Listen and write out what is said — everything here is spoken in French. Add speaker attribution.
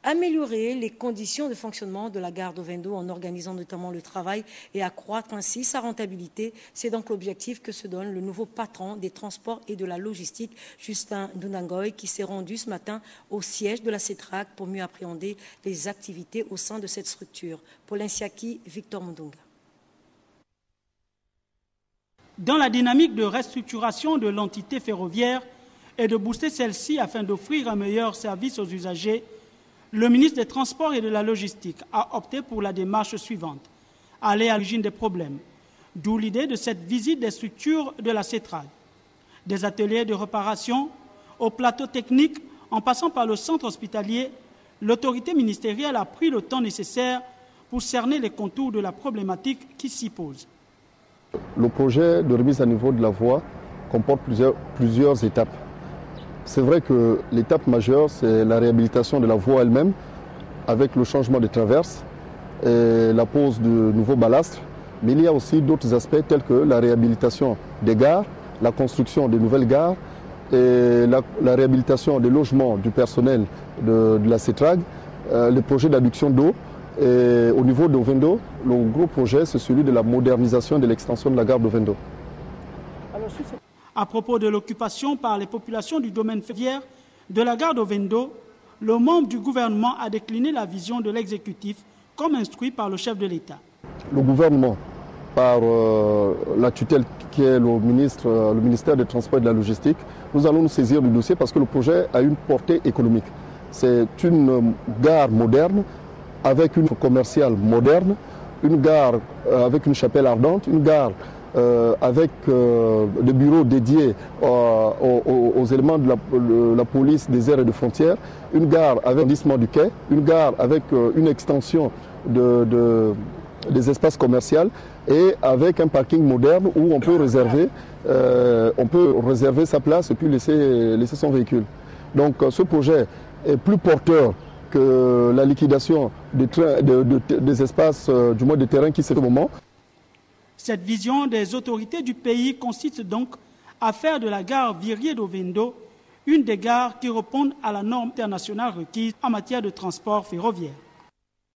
Speaker 1: Améliorer les conditions de fonctionnement de la gare d'Ovendo en organisant notamment le travail et accroître ainsi sa rentabilité. C'est donc l'objectif que se donne le nouveau patron des transports et de la logistique, Justin Ndunangoy, qui s'est rendu ce matin au siège de la CETRAG pour mieux appréhender les activités au sein de cette structure. Paulin Siaki, Victor Mundunga.
Speaker 2: Dans la dynamique de restructuration de l'entité ferroviaire et de booster celle-ci afin d'offrir un meilleur service aux usagers, le ministre des Transports et de la Logistique a opté pour la démarche suivante, aller à l'origine des problèmes, d'où l'idée de cette visite des structures de la CETRAG. Des ateliers de réparation au plateau technique, en passant par le centre hospitalier, l'autorité ministérielle a pris le temps nécessaire pour cerner les contours de la problématique qui s'y pose.
Speaker 3: Le projet de remise à niveau de la voie comporte plusieurs étapes. C'est vrai que l'étape majeure, c'est la réhabilitation de la voie elle-même, avec le changement de traverse et la pose de nouveaux balastres. Mais il y a aussi d'autres aspects tels que la réhabilitation des gares, la construction de nouvelles gares et la réhabilitation des logements du personnel de la CETRAG, le projet d'adduction d'eau. Et au niveau d'Ovendo, le gros projet, c'est celui de la modernisation et de l'extension de la gare d'Ovendo.
Speaker 2: À propos de l'occupation par les populations du domaine ferroviaire de la gare d'Ovendo, le membre du gouvernement a décliné la vision de l'exécutif comme instruit par le chef de l'État.
Speaker 3: Le gouvernement, par la tutelle qui est le ministère des Transports et de la Logistique, nous allons nous saisir du dossier parce que le projet a une portée économique. C'est une gare moderne, avec une commerciale moderne, une gare avec une chapelle ardente, une gare avec des bureaux dédiés aux éléments de la police des airs et des frontières, une gare avec un lissement du quai, une gare avec une extension des espaces commerciaux et avec un parking moderne où on peut réserver sa place et puis laisser son véhicule. Donc ce projet est plus porteur que la liquidation des espaces, du moins des terrains qui se fait au moment.
Speaker 2: Cette vision des autorités du pays consiste donc à faire de la gare Virier d'Ovendo une des gares qui répondent à la norme internationale requise en matière de transport ferroviaire.